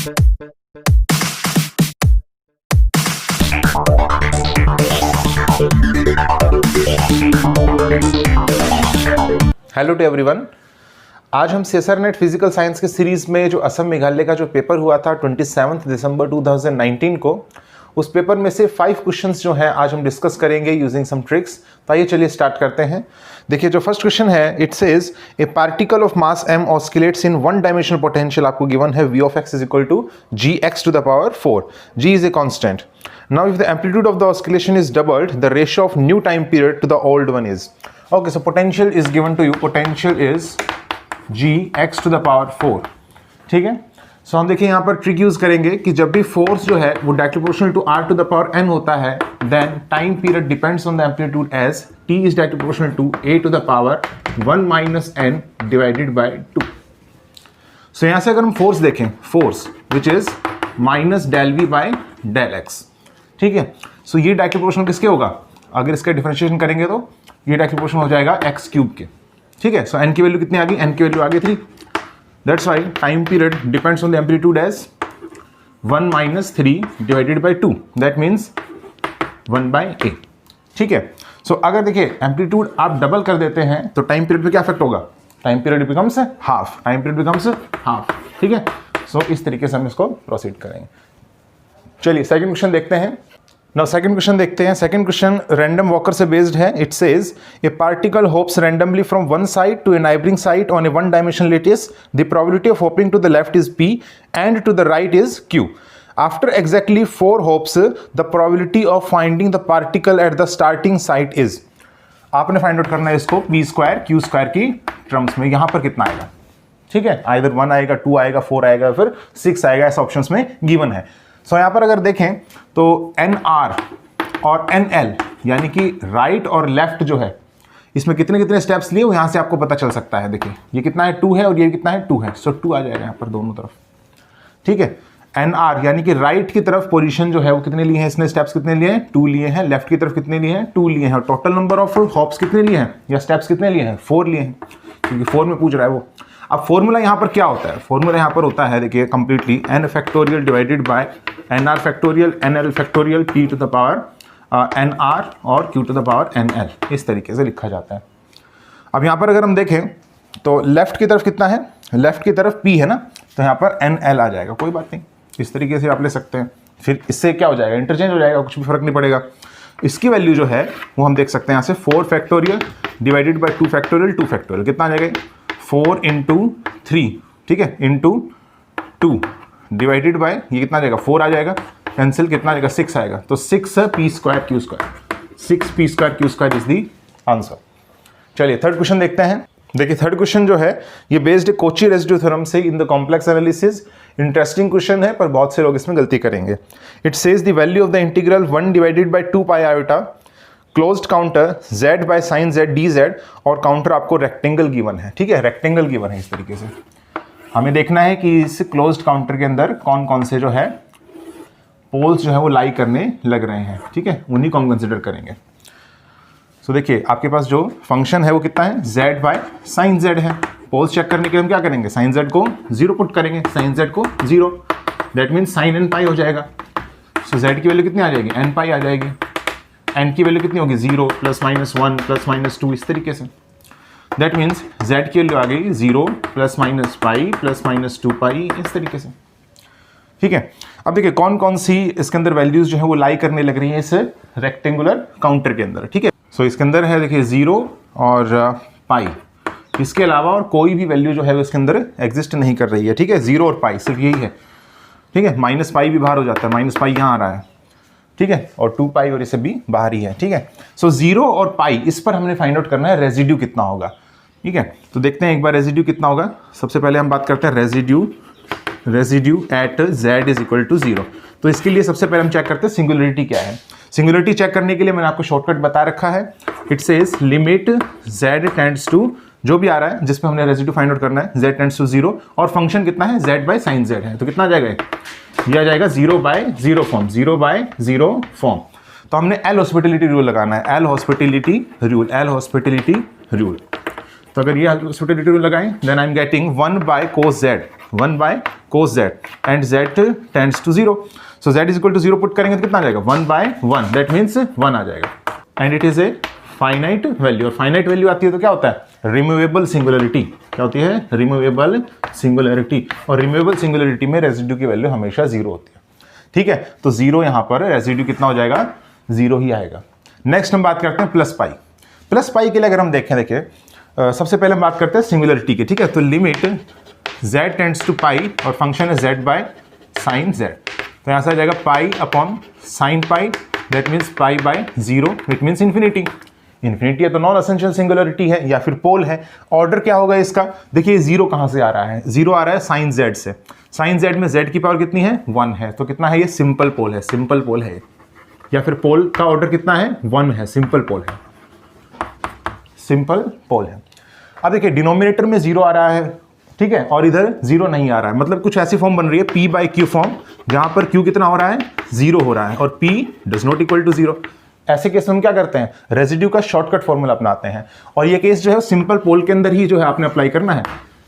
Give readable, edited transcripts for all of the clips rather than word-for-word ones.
Hello to everyone. आज हम CSIR NET physical science के सीरीज में जो असम मेघालय का जो पेपर हुआ था 27 दिसंबर 2019 को, उस पेपर में से 5 क्वेश्चंस जो हैं आज हम डिस्कस करेंगे यूजिंग सम ट्रिक्स। तो आइए चलिए स्टार्ट करते हैं। देखिए जो फर्स्ट क्वेश्चन है, it says a particle of mass m oscillates in one dimensional potential. आपको गिवन है v of x is equal to gx to the power 4. g is a constant. Now if the amplitude of the oscillation is doubled, the ratio of new time period to the old one is. Okay, so potential is given to you. Potential is gx to the power 4. ठीक है। So हम देखिए यहाँ पर trick use करेंगे कि जब भी फोर्स जो है वो directly proportional to r to the power n होता है, then time period depends on the amplitude as t is directly proportional to a to the power 1 minus n divided by 2। So यहाँ से अगर हम force देखें, force which is minus del v by del x, ठीक है। सो ये directly proportional किसके होगा? अगर इसका डिफरेंशिएशन करेंगे तो ये डायरेक्टली प्रोपोर्शनल हो जाएगा x क्यूब के, ठीक है। सो n की वैल्यू कितनी आ गई? n की वैल्यू आ गई 3। That's why time period depends on the amplitude as 1 minus 3 divided by 2. That means 1 by a. ठीक है। सो अगर देखिए एम्पलीट्यूड आप डबल कर देते हैं तो टाइम पीरियड पे क्या इफेक्ट होगा? Time period becomes half, time period becomes half, ठीक है। सो इस तरीके से हम इसको प्रोसीड करेंगे। चलिए सेकंड क्वेश्चन देखते हैं। नाउ सेकंड क्वेश्चन देखते हैं। सेकंड क्वेश्चन रैंडम वॉकर से बेस्ड है। It says a particle hops randomly from one side to a neighbouring side on a one dimensional lattice. The probability of hopping to the left is p and to the right is q. After exactly 4 hops the probability of finding the particle at the starting site is. आपने find out करना है इसको p square q square की terms में। यहां पर कितना आएगा? ठीक है, आइदर 1 आएगा, 2 आएगा, 4 आएगा, फिर 6 आएगा, ऐसे ऑप्शंस में गिवन है। सो यहाँ पर अगर देखें तो NR और NL यानी कि राइट और लेफ्ट जो है, इसमें कितने कितने स्टेप्स लिए वो यहाँ से आपको पता चल सकता है। देखिए ये कितना है? 2 है और ये कितना है? 2 है। सो 2 आ जाएगा यहाँ पर दोनों तरफ, ठीक है। NR यानी कि राइट की तरफ पोजीशन जो है वो कितने लिए हैं इसने? स्टेप्स कितने लिए हैं? 2 लिए हैं। लेफ्ट की तरफ कितने लिए हैं? 2 लिए हैं। और टोटल नंबर ऑफ हॉप्स कितने लिए हैं या स्टेप्स कितने लिए हैं? 4 लिए हैं, क्योंकि 4 में पूछ रहा है वो। अब फॉर्मूला यहाँ पर क्या होता है? फॉर्मूला यहाँ पर होता है, देखिए completely n factorial divided by nr factorial nl factorial p to the power nr और q to the power nl, इस तरीके से लिखा जाता है। अब यहाँ पर अगर हम देखें तो लेफ्ट की तरफ कितना है? लेफ्ट की तरफ p है ना, तो यहाँ पर nl आ जाएगा। कोई बात नहीं, इस तरीके से आप ले सकते हैं। फिर इससे क्या हो जाएगा? इंटरचेंज हो जाएगा, कुछ भी फर्क नहीं पड़ेगा। इसकी वैल्यू जो है वो हम देख सकते हैं यहाँ से 4 factorial divided by 2 factorial 2 factorial कितना आ जाएगा? 4 इंटू 3, ठीक है, इंटू 2 डिवाइडेड बाय ये कितना आ जाएगा? 4 आ जाएगा। कैंसिल कितना आ जाएगा? 6 आएगा। तो 6 p square q square, 6 p square q square is the answer. चलिए थर्ड क्वेश्चन देखते हैं। देखिए थर्ड क्वेश्चन जो है ये बेस्ड कोची रेसिड्यू थ्योरम से in the complex analysis. Interesting question है पर बहुत से लोग इसमें गलती करेंगे। It says the value of the integral 1 divided by 2 pi iota closed counter z by sine z dz, और काउंटर आपको रेक्टेंगल गिवन है, ठीक है, रेक्टेंगल गिवन है। इस तरीके से हमें देखना है कि इस क्लोज्ड काउंटर के अंदर कौन कौन से जो है पोल्स जो है वो लाई करने लग रहे हैं, ठीक है, उन्हीं को हम कंसिडर करेंगे। सो देखिए आपके पास जो फंक्शन है वो कितना है? z बाय साइन z है। पोल्स चेक करने के लिए हम क्या करेंगे? साइन z को 0 पुट करेंगे, साइन z को 0, दैट मीन्स साइन n पाई हो जाएगा। सो z की वैल्यू कितनी आ जाएगी? n पाई आ जाएगी। n की वैल्यू कितनी होगी? 0 प्लस माइनस 1 प्लस माइनस 2, इस तरीके से। दैट मीन्स z की वैल्यू आ गई 0 plus minus pi plus minus 2 पाई, इस तरीके से, ठीक है। अब देखिए कौन कौन सी इसके अंदर वैल्यूज जो है वो लाई करने लग रही हैं इस रेक्टेंगुलर काउंटर के अंदर, ठीक है। सो इसके अंदर है देखिए 0 और पाई, इसके अलावा और कोई भी वैल्यू जो है वो इसके अंदर एग्जिस्ट नहीं कर रही है, ठीक है। 0 और पाई सिर्फ यही है, ठीक है। माइनस पाई भी बाहर हो जाता है, माइनस पाई यहाँ आ रहा है, ठीक है, और 2 पाई और इसे भी बाहर ही है, ठीक है। सो 0 और पाई, इस पर हमने फाइंड आउट करना है रेजिड्यू कितना होगा, ठीक है। तो देखते हैं एक बार रेजिड्यू कितना होगा। सबसे पहले हम बात करते हैं residue at z is equal to 0। तो इसके लिए सबसे पहले हम चेक करते हैं सिंगुलरिटी क्या है। सिंगुलरिटी चेक करने के लिए मैंने आपको शॉर्टकट बता रखा है। It says limit z tends to, जो भी आ रहा है जिसमें हमने रेजिड्यू फाइंड आउट करना है, z टेंड्स टू 0, और फंक्शन कितना है? z बाय साइन z है। तो कितना आ जाएगा? ये आ जाएगा 0 बाय 0 फॉर्म, 0 बाय 0 फॉर्म। तो हमने एल हॉस्पिटलिटी रूल लगाना है, L hospitality rule, L hospitality rule. तो अगर ये हॉस्पिटलिटी रूल लगाएं, then I am getting 1 by cos z 1 by cos z and z tends to 0। So z is equal to 0 put करेंगे तो कितना आ जाएगा 1 बाय 1, दैट मीन्स 1 आ जाएगा and it is a finite value. और finite value आती है तो क्या होता है रिमूवेबल सिंगुलरिटी। क्या होती है रिमूवेबल सिंगुलरिटी, और रिमूवेबल सिंगुलरिटी में रेजिड्यू की वैल्यू हमेशा 0 होती है। ठीक है, तो 0 यहाँ पर रेजिड्यू कितना हो जाएगा 0 ही आएगा। नेक्स्ट हम बात करते हैं प्लस पाई। प्लस पाई के लिए अगर हम देखिए सबसे पहले हम बात करते हैं सिंगुलरिटी की। ठीक है, तो लिमिट z टेंड्स टू पाई और फंक्शन है z बाय साइन z, तो यहाँ से आ जाएगा pi upon sine pi, that means pi by 0, it means infinity. Infinity है तो नॉन एसेंशियल सिंगुलरिटी है या फिर पोल है। ऑर्डर क्या होगा इसका, देखिए 0 कहाँ से आ रहा है, 0 आ रहा है साइन z से। साइन z में z की पावर कितनी है 1 है, तो कितना है ये सिंपल पोल है, सिंपल पोल है। या फिर पोल का ऑर्डर कितना है 1 है, सिंपल पोल है, सिंपल पोल है। अब देखिए डिनोमिनेटर में 0 आ रहा है, ठीक है, और इधर 0 नहीं आ रहा है, मतलब कुछ ऐसी फॉर्म बन रही है p बाई क्यू फॉर्म, जहां पर q कितना हो रहा है 0 हो रहा है और p does not equal to 0। ऐसे केस में हम क्या करते हैं रेजिड्यू का शॉर्टकट फॉर्मूला अपनाते हैं, और ये केस जो है सिंपल पोल के अंदर ही जो है आपने अप्लाई करना है।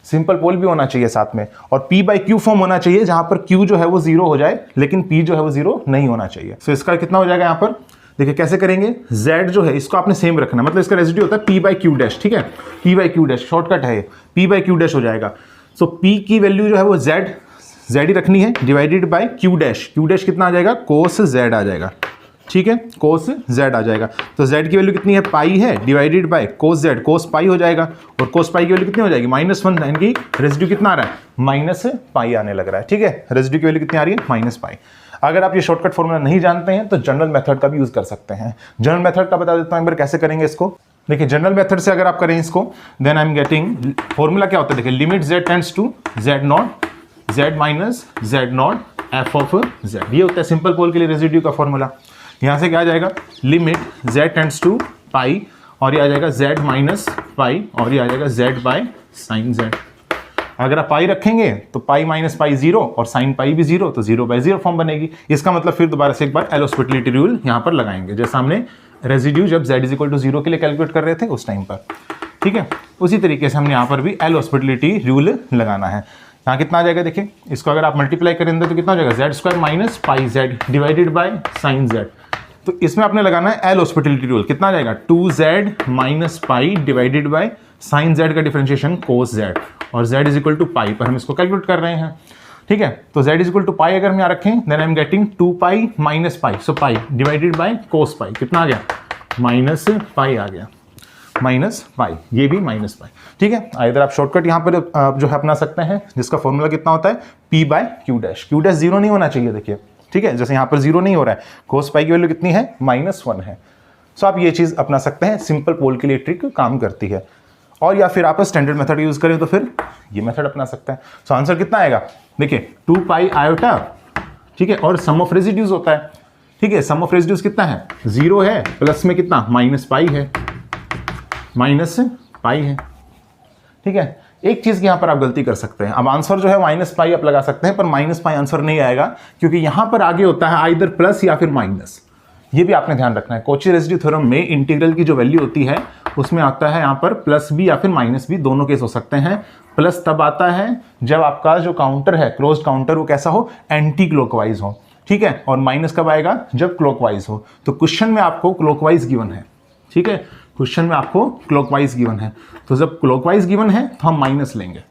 सिंपल पोल भी होना चाहिए साथ में, और p बाई क्यू फॉर्म होना चाहिए जहां पर q जो है वो 0 हो जाए लेकिन p जो है वो 0 नहीं होना चाहिए। सो इसका कितना हो जाएगा यहाँ पर, देखिए कैसे करेंगे, z जो है इसको आपने सेम रखना, मतलब इसका रेजिड्यू होता है p बाई क्यू डैश। ठीक है, p by Q dash shortcut है, p बाई क्यू डैश हो जाएगा। सो p की वैल्यू जो है वो z ही रखनी है divided by Q dash. Q dash कितना आ जाएगा कोस z आ जाएगा। ठीक है, कोस z आ जाएगा, तो z की वैल्यू कितनी है पाई है डिवाइडेड बाय कोस z, कोस पाई हो जाएगा, और कोस पाई की वैल्यू कितनी हो जाएगी -1, यानी कि रेजिड्यू कितना आ रहा है माइनस पाई आने लग रहा है। ठीक है, रेजिड्यू की वैल्यू कितनी आ रही है माइनस पाई। अगर आप ये शॉर्टकट फॉर्मूला नहीं जानते हैं तो जनरल मेथड का भी यूज कर सकते हैं। जनरल मेथड का बता देता हूं एक बार कैसे करेंगे इसको। देखिए जनरल मेथड से अगर आप करें इसको, then I am getting formula क्या होता है, देखिए limit z tends to z naught z minus z naught f of z, ये होता है सिंपल पोल के लिए रेजिड्यू का फॉर्मूला। यहाँ से क्या आ जाएगा लिमिट z टेंड्स टू पाई, और ये आ जाएगा z माइनस पाई, और ये आ जाएगा z बाय साइन z। अगर आप पाई रखेंगे तो पाई माइनस पाई 0 और साइन पाई भी 0, तो 0 बाय 0 फॉर्म बनेगी। इसका मतलब फिर दोबारा से एक बार एल हॉस्पिटलिटी रूल यहाँ पर लगाएंगे, जैसे हमने रेजिड्यू जब z इज इक्वल टू 0 के लिए कैलकुलेट कर रहे थे उस टाइम पर। ठीक है, उसी तरीके से हमने यहाँ पर भी एल हॉस्पिटलिटी रूल लगाना है। यहाँ कितना आ जाएगा, देखिए इसको अगर आप मल्टीप्लाई करेंगे तो कितना हो जाएगा z square minus pi z divided by sine z। तो इसमें आपने लगाना है एल हॉस्पिटलिटी रूल, कितना आ जाएगा 2z minus pi divided by sine z का डिफरेंशिएशन कोस z, और z इज इक्वल टू पाई पर हम इसको कैलकुलेट कर रहे हैं। ठीक है, तो z is equal to pi अगर हम यहाँ रखें then I am getting 2 pi minus pi, so pi divided by cos pi, कितना आ गया माइनस पाई आ गया, माइनस पाई, ये भी माइनस पाई। ठीक है, इधर आप शॉर्टकट यहाँ पर जो है अपना सकते हैं, जिसका फॉर्मूला कितना होता है p by Q dash. Q dash 0 नहीं होना चाहिए, देखिए ठीक है, जैसे यहाँ पर 0 नहीं हो रहा है, कोस पाई की वैल्यू कितनी है -1 है। सो आप ये चीज़ अपना सकते हैं, सिंपल पोल के लिए ट्रिक काम करती है। और या फिर आप स्टैंडर्ड मेथड यूज करें तो फिर ये मेथड अपना सकते हैं। सो आंसर कितना आएगा, देखिए 2 पाई आयोटा, ठीक है, और सम ऑफ रेजिड्यूज होता है। ठीक है, सम ऑफ रेजिड्यूज कितना है 0 है, प्लस में कितना माइनस पाई है, माइनस पाई है। ठीक है, एक चीज की यहां पर आप गलती कर सकते हैं, अब आंसर जो है माइनस पाई आप लगा सकते हैं, पर माइनस पाई आंसर नहीं आएगा, क्योंकि यहां पर आगे होता है आइदर प्लस या फिर माइनस। ये भी आपने ध्यान रखना है, कॉची रेसिड्यू थ्योरम में इंटीग्रल की जो वैल्यू होती है उसमें आता है यहाँ पर प्लस भी या फिर माइनस भी, दोनों केस हो सकते हैं। प्लस तब आता है जब आपका जो काउंटर है क्लोज्ड काउंटर वो कैसा हो, एंटी क्लॉकवाइज हो। ठीक है, और माइनस कब आएगा, जब क्लॉकवाइज हो। तो क्वेश्चन में आपको क्लॉकवाइज गिवन है। ठीक है, क्वेश्चन में आपको क्लॉकवाइज गिवन है, तो जब क्लॉकवाइज गिवन है तो हम माइनस लेंगे,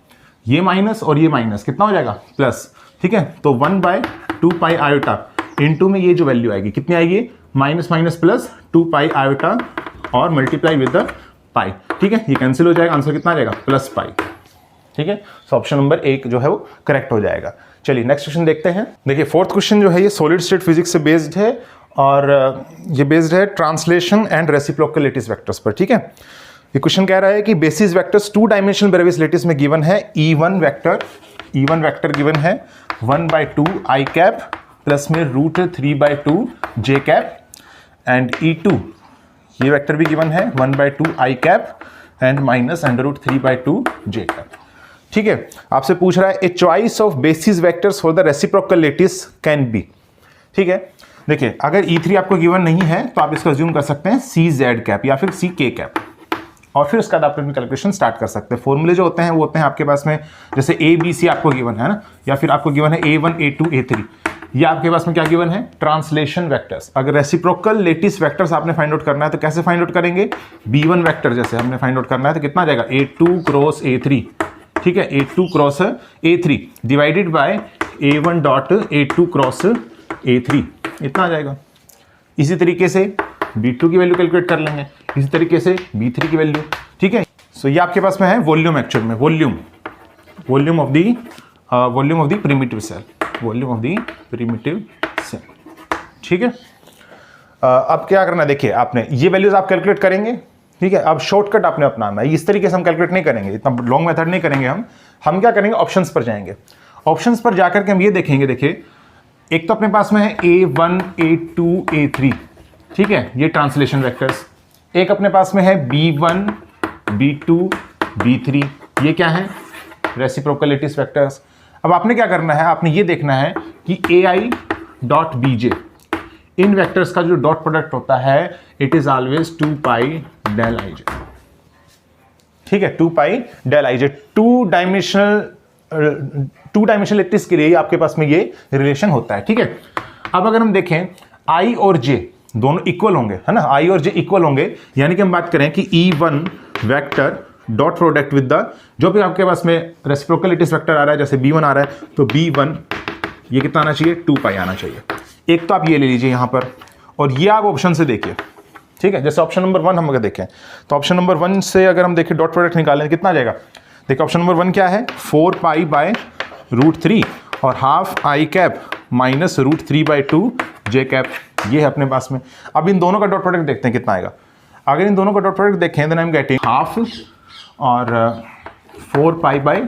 ये माइनस और ये माइनस कितना हो जाएगा प्लस। ठीक है, तो 1/2 पाई आयोटा इनटू में ये जो वैल्यू आएगी कितनी आएगी, माइनस माइनस प्लस 2 पाई आयोटा और मल्टीप्लाई विद द पाई। ठीक है, ये कैंसिल हो जाएगा, आंसर कितना आ जाएगा प्लस पाई। ठीक है, सो ऑप्शन नंबर 1 जो है वो करेक्ट हो जाएगा। चलिए नेक्स्ट क्वेश्चन देखते हैं। देखिए फोर्थ क्वेश्चन जो है ये सॉलिड स्टेट फिजिक्स से बेस्ड है, और ये बेस्ड है translation and reciprocal lattice vectors पर। ठीक है, ये क्वेश्चन कह रहा है कि basis vectors 2 dimensional Brevis lattice में गिवन है। E1 वेक्टर गिवन है 1/2 i कैप प्लस में √3/2 j कैप, एंड E2 ये वेक्टर भी गिवन है 1/2 i cap and minus √3/2 j cap. ठीक है, आपसे पूछ रहा है a choice of basis vectors for the reciprocal lattice can be. ठीक है, देखिए अगर E3 आपको गिवन नहीं है तो आप इसको अज्यूम कर सकते हैं CZ कैप या फिर CK कैप, और फिर उसके बाद आप अपनी कैलकुलेशन स्टार्ट कर सकते हैं। फॉर्मूले जो होते हैं वो होते हैं आपके पास में, जैसे ए बी सी आपको गिवन है ना, या फिर आपको गिवन है A1 A2 A3, ये आपके पास में क्या गिवन है, ट्रांसलेशन वेक्टर्स। अगर रेसिप्रोकल लेटिस वेक्टर्स आपने फाइंड आउट करना है तो कैसे फाइंड आउट करेंगे, B1 वेक्टर जैसे हमने फाइंड आउट करना है तो कितना आ जाएगा, A2 क्रॉस A3, ठीक है, A2 cross A3 divided by A1 dot A2 cross A3, इतना आ जाएगा। इसी तरीके से B2 की वैल्यू कैलकुलेट कर लेंगे, इसी तरीके से B3 की वैल्यू, ठीक है। सो ये आपके पास में है वॉल्यूम, एक्चुअल में volume of the primitive cell, volume of the primitive cell, ठीक है। अब क्या करना है, देखिए आपने ये वैल्यूज आप कैलकुलेट करेंगे, ठीक है। अब शॉर्टकट आपने अपनाना है, इस तरीके से हम कैलकुलेट नहीं करेंगे, इतना लॉन्ग मेथड नहीं करेंगे हम क्या करेंगे, ऑप्शंस पर जाएंगे। ऑप्शंस पर जाकर के हम ये देखेंगे, देखिए एक तो अपने पास में है A1 A2 A3, ठीक है, ये ट्रांसलेशन वेक्टर्स। एक अपने पास में है B1 B2 B3, ये क्या है, रेसिप्रोकल लेटिस वेक्टर्स। अब आपने क्या करना है, आपने ये देखना है कि AI डॉट BJ, इन वेक्टर्स का जो डॉट प्रोडक्ट होता है it is always 2 pi del IJ, ठीक है, 2 pi del IJ। Two dimensional lattice के लिए आपके पास में ये रिलेशन होता है, ठीक है। अब अगर हम देखें I और J दोनों इक्वल होंगे, है ना, I और J इक्वल होंगे, यानी कि हम बात करें कि E1 vector dot product with the, जो भी आपके पास में रेसिप्रोकल लेटिस वेक्टर आ रहा है, जैसे B1 आ रहा है तो B1 ये कितना आना चाहिए, 2 पाई आना चाहिए। एक तो आप ये ले लीजिए यहाँ पर, और ये आप ऑप्शन से देखिए, ठीक है। जैसे ऑप्शन नंबर 1 हम अगर देखें तो ऑप्शन नंबर 1 से अगर हम देखें डॉट प्रोडक्ट निकालें तो कितना आ जाएगा, देखिए ऑप्शन नंबर 1 क्या है, 4 पाई बाय √3 और half I cap minus √3 by 2 J cap, ये है अपने पास में। अब इन दोनों का डॉट प्रोडक्ट देखते हैं कितना आएगा। अगर इन दोनों का डॉट प्रोडक्ट देखें then I am getting half और 4 पाई बाई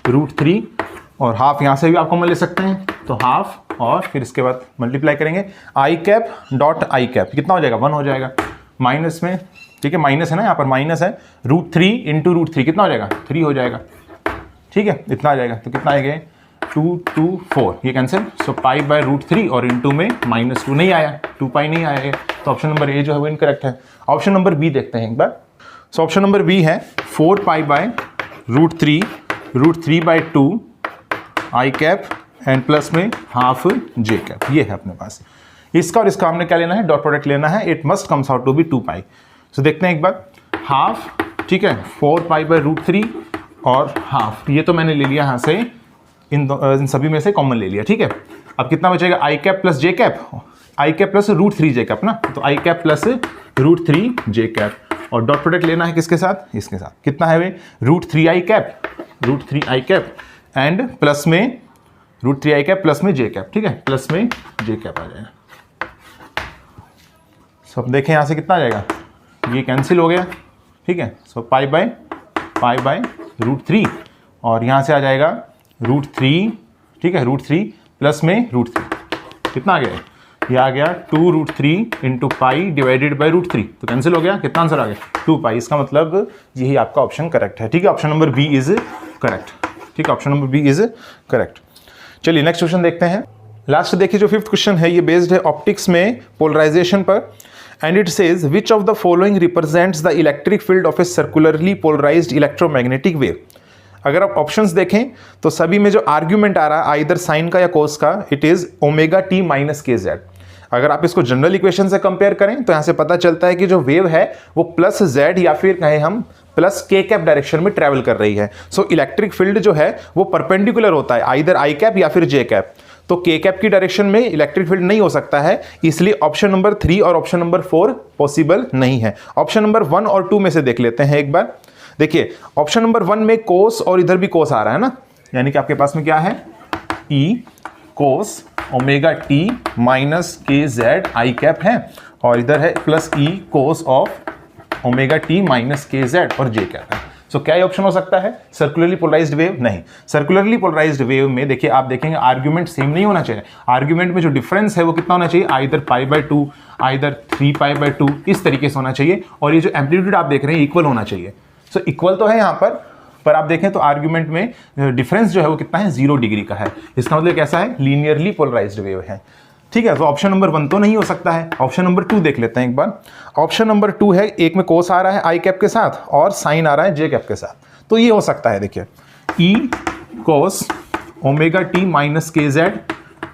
√3 और हाफ यहाँ से भी आप कॉमन ले सकते हैं, तो हाफ और फिर इसके बाद मल्टीप्लाई करेंगे I cap dot I cap, कितना हो जाएगा, 1 हो जाएगा, माइनस में, ठीक है, माइनस है ना, यहाँ पर माइनस है, √3 इंटू √3 कितना हो जाएगा, 3 हो जाएगा, ठीक है, इतना आ जाएगा। तो कितना आएगा, 2 2 4, ये कैंसिल, सो पाई बाय √3 और इंटू में -2 नहीं आया, 2 पाई नहीं आया, तो ऑप्शन नंबर ए जो है वो इनकरेक्ट है। ऑप्शन नंबर बी देखते हैं एक बार। सो ऑप्शन नंबर बी है 4 pi by √3 by 2 I cap and plus में हाफ J कैप, ये है अपने पास। इसका और इसका हमने क्या लेना है, डॉट प्रोडक्ट लेना है, it must comes out to be 2 pi. So देखते हैं एक बार, हाफ, ठीक है, 4 पाई बाय √3 और हाफ, ये तो मैंने ले लिया यहाँ से, इन सभी में से कॉमन ले लिया, ठीक है। अब कितना बचेगा, I cap plus J cap, I cap plus √3 J cap ना, तो I cap plus √3 J cap, और डॉट प्रोडक्ट लेना है किसके साथ, इसके साथ, कितना है वे, √3 I कैप एंड प्लस में √3 I कैप प्लस में J कैप, ठीक है, प्लस में J कैप आ जाएगा। सो अब देखें यहाँ से कितना आ जाएगा, ये कैंसिल हो गया, ठीक है। सो पाई बाय √3 और यहाँ से आ जाएगा √3, ठीक है, √3 प्लस में √3, कितना आ गया, ये आ गया 2√3 इंटू पाई डिवाइडेड बाई √3, तो कैंसिल हो गया, कितना आंसर आ गया, 2 पाई। इसका मतलब यही आपका ऑप्शन करेक्ट है, ठीक है, option number B is correct, ठीक है, option number B is correct. चलिए नेक्स्ट क्वेश्चन देखते हैं। लास्ट देखिए जो 5th क्वेश्चन है ये बेस्ड है ऑप्टिक्स में पोलराइजेशन पर, and it says which of the following represents the electric field of a circularly polarised electromagnetic wave. अगर आप ऑप्शंस देखें तो सभी में जो आर्ग्यूमेंट आ रहा है आइदर साइन का या कोस का, इट इज ω_t - kz। अगर आप इसको जनरल इक्वेशन से कंपेयर करें तो यहाँ से पता चलता है कि जो वेव है वो प्लस z या फिर कहें हम प्लस k कैप डायरेक्शन में ट्रैवल कर रही है। सो इलेक्ट्रिक फील्ड जो है वो परपेंडिकुलर होता है, आइदर I कैप या फिर J कैप। तो k कैप की डायरेक्शन में इलेक्ट्रिक फील्ड नहीं हो सकता है, इसलिए ऑप्शन नंबर 3 और ऑप्शन नंबर 4 पॉसिबल नहीं है। ऑप्शन नंबर 1 और 2 में से देख लेते हैं एक बार। देखिए ऑप्शन नंबर 1 में कोस और इधर भी कोस आ रहा है ना, यानी कि आपके पास में क्या है, E cos ω_t - kz I cap है, और इधर है plus E cos of ω_t - kz और J कैप है। सो क्या ये ऑप्शन हो सकता है, सर्कुलरली पोलराइज्ड वेव? नहीं, सर्कुलरली पोलराइज्ड वेव में देखिए आप देखेंगे आर्ग्यूमेंट सेम नहीं होना चाहिए, आर्ग्यूमेंट में जो डिफरेंस है वो कितना होना चाहिए, आइदर π/2 आइदर 3π/2, इस तरीके से होना चाहिए, और ये जो एम्पलीट्यूड आप देख रहे हैं इक्वल होना चाहिए। सो इक्वल तो है यहाँ पर आप देखें तो आर्ग्यूमेंट में डिफरेंस जो है वो कितना है, 0 डिग्री का है। इसका मतलब कैसा है, लीनियरली पोलराइज्ड वेव है। ठीक है, तो ऑप्शन नंबर 1 तो नहीं हो सकता है। ऑप्शन नंबर 2 देख लेते हैं एक बार। ऑप्शन नंबर 2 है, एक में कोस आ रहा है आई कैप के साथ और साइन आ रहा है जे कैप के साथ, तो ये हो सकता है। देखिए ई कोस omega T minus K Z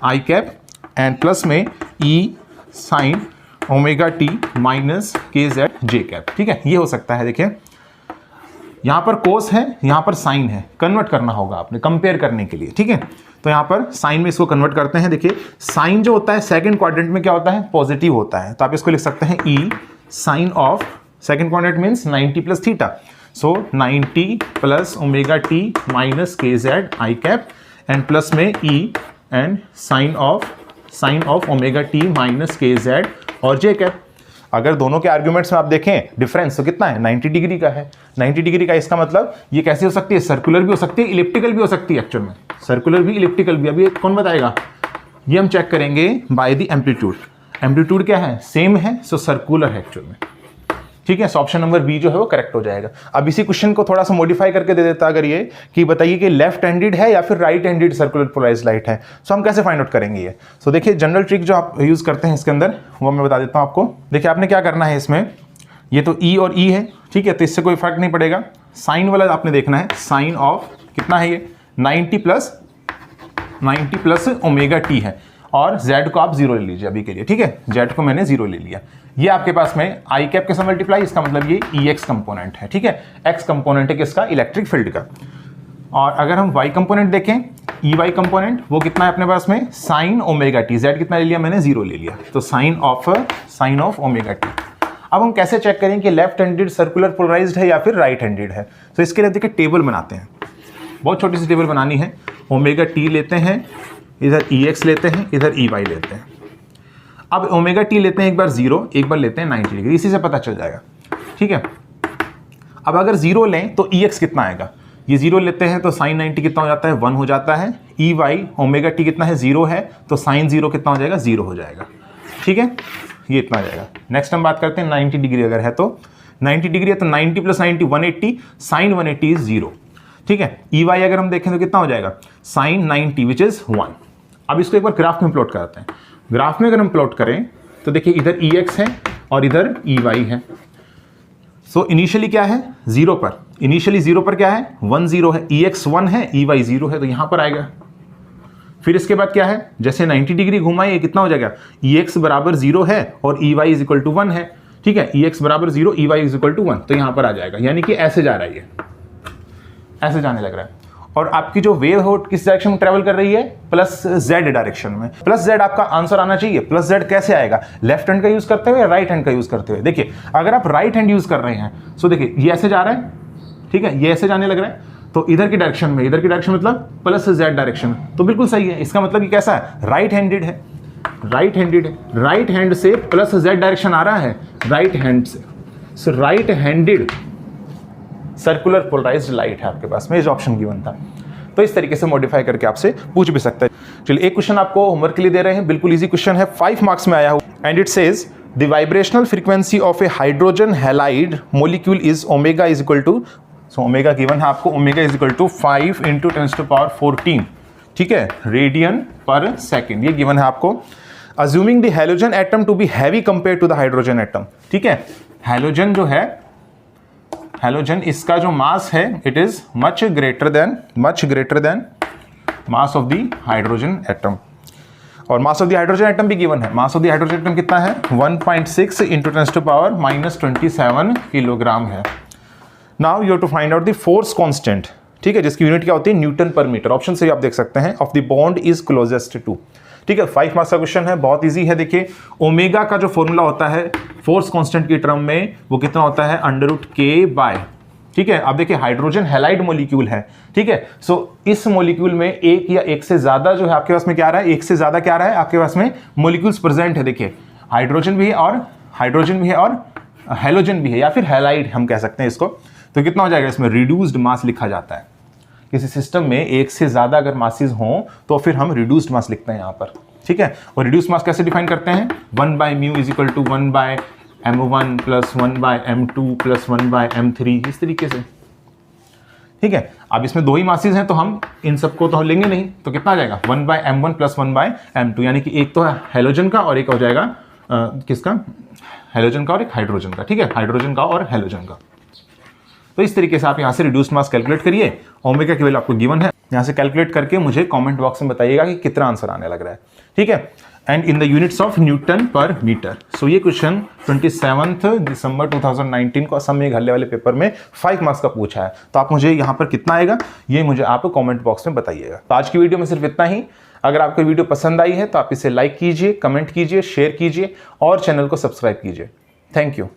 I cap and plus में ई sine omega T minus K Z J cap. ठीक है, ये हो सकता है। देखिए यहाँ पर कोस है, यहाँ पर साइन है, कन्वर्ट करना होगा आपने कंपेयर करने के लिए। ठीक है, तो यहाँ पर साइन में इसको कन्वर्ट करते हैं। देखिए साइन जो होता है सेकंड क्वाड्रेंट में क्या होता है, पॉजिटिव होता है, तो आप इसको लिख सकते हैं e sine of second quadrant means 90 plus theta, so 90 plus omega T minus K Z I cap and plus में e and sine of omega T minus K Z और जे कैप। अगर दोनों के आर्ग्यूमेंट्स में आप देखें difference तो कितना है, 90 डिग्री का है। 90 डिग्री का इसका मतलब ये कैसे हो सकती है, सर्कुलर भी हो सकती है, इलिप्टिकल भी हो सकती है। एक्चुअल में सर्कुलर भी इलिप्टिकल भी, अभी कौन बताएगा, ये हम चेक करेंगे बाय द एम्पलीट्यूड। एम्पलीट्यूड क्या है, सेम है, सो सर्कुलर है एक्चुअल में। ठीक है, सो ऑप्शन नंबर बी जो है वो करेक्ट हो जाएगा। अब इसी क्वेश्चन को थोड़ा सा मॉडिफाई करके दे देता अगर ये कि बताइए कि लेफ्ट हैंडेड है या फिर right handed circular polarised light है, सो हम कैसे फाइंड आउट करेंगे ये। सो देखिए जनरल ट्रिक जो आप यूज करते हैं इसके अंदर वो मैं बता देता हूं आपको। देखिए आपने क्या करना है इसमें, ये तो ई और ई है, ठीक है, तो इससे कोई फर्क नहीं पड़ेगा। साइन वाला आपने देखना है, साइन ऑफ कितना है ये 90 प्लस ओमेगा टी है और z को आप 0 ले लीजिए अभी के लिए। ठीक है, z को मैंने 0 ले लिया। ये आपके पास में आई कैप के साथ मल्टीप्लाई, इसका मतलब ये ई एक्स कंपोनेंट है। ठीक है, एक्स कंपोनेंट है किसका, इलेक्ट्रिक फील्ड का। और अगर हम y कंपोनेंट देखें, ई वाई कंपोनेंट वो कितना है अपने पास में, साइन ओमेगा टी, z कितना ले लिया मैंने, 0 ले लिया, तो साइन ऑफ ओमेगा टी। अब हम कैसे चेक करें कि लेफ्ट हैंडेड सर्कुलर पोलराइज्ड है या फिर राइट हैंडेड है, तो इसके लिए देखिए टेबल बनाते हैं। बहुत छोटी सी टेबल बनानी है। ओमेगा टी लेते हैं, इधर ई एक्स लेते हैं, इधर ई वाई लेते हैं। अब ओमेगा टी लेते हैं एक बार 0, एक बार लेते हैं 90 डिग्री, इसी से पता चल जाएगा। ठीक है, अब अगर 0 लें तो ई एक्स कितना आएगा, ये 0 लेते हैं तो साइन 90 कितना हो जाता है, 1 हो जाता है। ई वाई ओमेगा टी कितना है, 0 है, तो साइन 0 कितना हो जाएगा, 0 हो जाएगा। ठीक है, ये इतना आ जाएगा। नेक्स्ट हम बात करते हैं 90 डिग्री अगर है तो 90 डिग्री है तो 90 प्लस 90 180, साइन 180 इज 0। ठीक है, ई वाई अगर हम देखें तो कितना हो जाएगा, साइन 90 विच इज 1। अब इसको एक बार ग्राफ में प्लॉट करते हैं। ग्राफ में अगर हम प्लॉट करें तो देखिए इधर ई एक्स है और इधर ई वाई है। सो इनिशियली क्या है, 0 पर, इनिशियली 0 पर क्या है, 1 0 है, ई एक्स 1 है, ई वाई 0 है, तो यहां पर आएगा। फिर इसके बाद क्या है, जैसे 90 डिग्री घुमाइए कितना हो जाएगा, ई एक्स बराबर 0 है और E Y is equal to 1 है। ठीक है, ई एक्स बराबर 0, E Y is equal to 1, तो यहां पर आ जाएगा, यानी कि ऐसे जा रहा है, ये ऐसे जाने लग रहा है। और आपकी जो वेव है किस डायरेक्शन में ट्रेवल कर रही है, प्लस जेड डायरेक्शन में। प्लस जेड आपका आंसर आना चाहिए। प्लस जेड कैसे आएगा, लेफ्ट हैंड का यूज करते हुए या राइट हैंड का यूज करते हुए। देखिए अगर आप राइट हैंड यूज कर रहे हैं, सो देखिए ये ऐसे जा रहा है, ठीक है, ये ऐसे जाने लग रहा है, तो इधर की डायरेक्शन में, इधर की डायरेक्शन मतलब प्लस जेड डायरेक्शन, तो बिल्कुल सही है। इसका मतलब ये कैसा है, राइट हैंडेड है, राइट हैंडेड है, राइट हैंड से प्लस जेड डायरेक्शन आ रहा है, राइट हैंड से। So right handed circular polarised light है आपके पास में, इस ऑप्शन गिवन था। तो इस तरीके से मॉडिफाई करके आपसे पूछ भी सकता है। चलिए एक क्वेश्चन आपको होमवर्क के लिए दे रहे हैं, बिल्कुल इजी क्वेश्चन है, 5 मार्क्स में आया हुआ, and it says the vibrational frequency of a hydrogen halide molecule is omega is equal to, so omega given है आपको, ओमेगा इज इक्वल टू 5 × 10⁻14, ठीक है, रेडियन पर सेकेंड, ये गिवन है आपको। Assuming the halogen atom to be heavy compare to the hydrogen atom, ठीक है, हैलोजन जो है, हैलोजन इसका जो मास है it is much greater than mass of the hydrogen atom. और mass of the hydrogen atom भी गिवन है। Mass of the hydrogen atom कितना है, 1.6 × 10⁻−27 किलोग्राम है। Now you have to find out the force constant, ठीक है, जिसकी unit क्या होती है, न्यूटन पर मीटर। ऑप्शन से आप देख सकते हैं, of the bond is closest to, ठीक है, 5 मार्क्स का क्वेश्चन है, बहुत इजी है। देखिए ओमेगा का जो फॉर्मूला होता है फोर्स कांस्टेंट की टर्म में वो कितना होता है, √k/, ठीक है। अब देखिए हाइड्रोजन हैलाइड मॉलिक्यूल है, ठीक है, सो इस मॉलिक्यूल में एक या एक से ज्यादा जो है आपके पास में क्या आ रहा है, एक से ज्यादा क्या आ रहा है आपके पास में मॉलिक्यूल्स प्रेजेंट है। देखिए हाइड्रोजन भी है और हैलोजन भी है, या फिर हैलाइड हम कह सकते हैं इसको। तो कितना हो जाएगा, इसमें रिड्यूस्ड मास लिखा जाता है। किसी सिस्टम में एक से ज्यादा अगर मासेस हों तो फिर हम रिड्यूस्ड मास लिखते हैं यहाँ पर, ठीक है। और रिड्यूस्ड मास कैसे डिफाइन करते हैं, 1/μ = 1/m1 + 1/m2 + 1/m3, इस तरीके से, ठीक है। अब इसमें 2 ही मासेस हैं तो हम इन सबको तो लेंगे नहीं, तो कितना आ जाएगा 1/m1 + 1/m2, यानी कि एक तो है हेलोजन का और एक हो जाएगा किसका, हेलोजन का और एक हाइड्रोजन का। ठीक है, हाइड्रोजन का और हेलोजन का। तो इस तरीके से आप यहाँ से रिड्यूस्ड मास कैलकुलेट करिए, ओमेगा की वैल्यू आपको गिवन है, यहाँ से कैलकुलेट करके मुझे कमेंट बॉक्स में बताइएगा कि कितना आंसर आने लग रहा है। ठीक है, and in the units of Newton पर मीटर। सो ये क्वेश्चन 27 दिसंबर 2019 को असम मेघालय वाले पेपर में 5 मार्क्स का पूछा है। तो आप मुझे यहाँ पर कितना आएगा ये मुझे आप कमेंट बॉक्स में बताइएगा। तो आज की वीडियो में सिर्फ इतना ही। अगर आपको वीडियो पसंद आई है तो आप इसे लाइक कीजिए, कमेंट कीजिए, शेयर कीजिए और चैनल को सब्सक्राइब कीजिए। Thank you.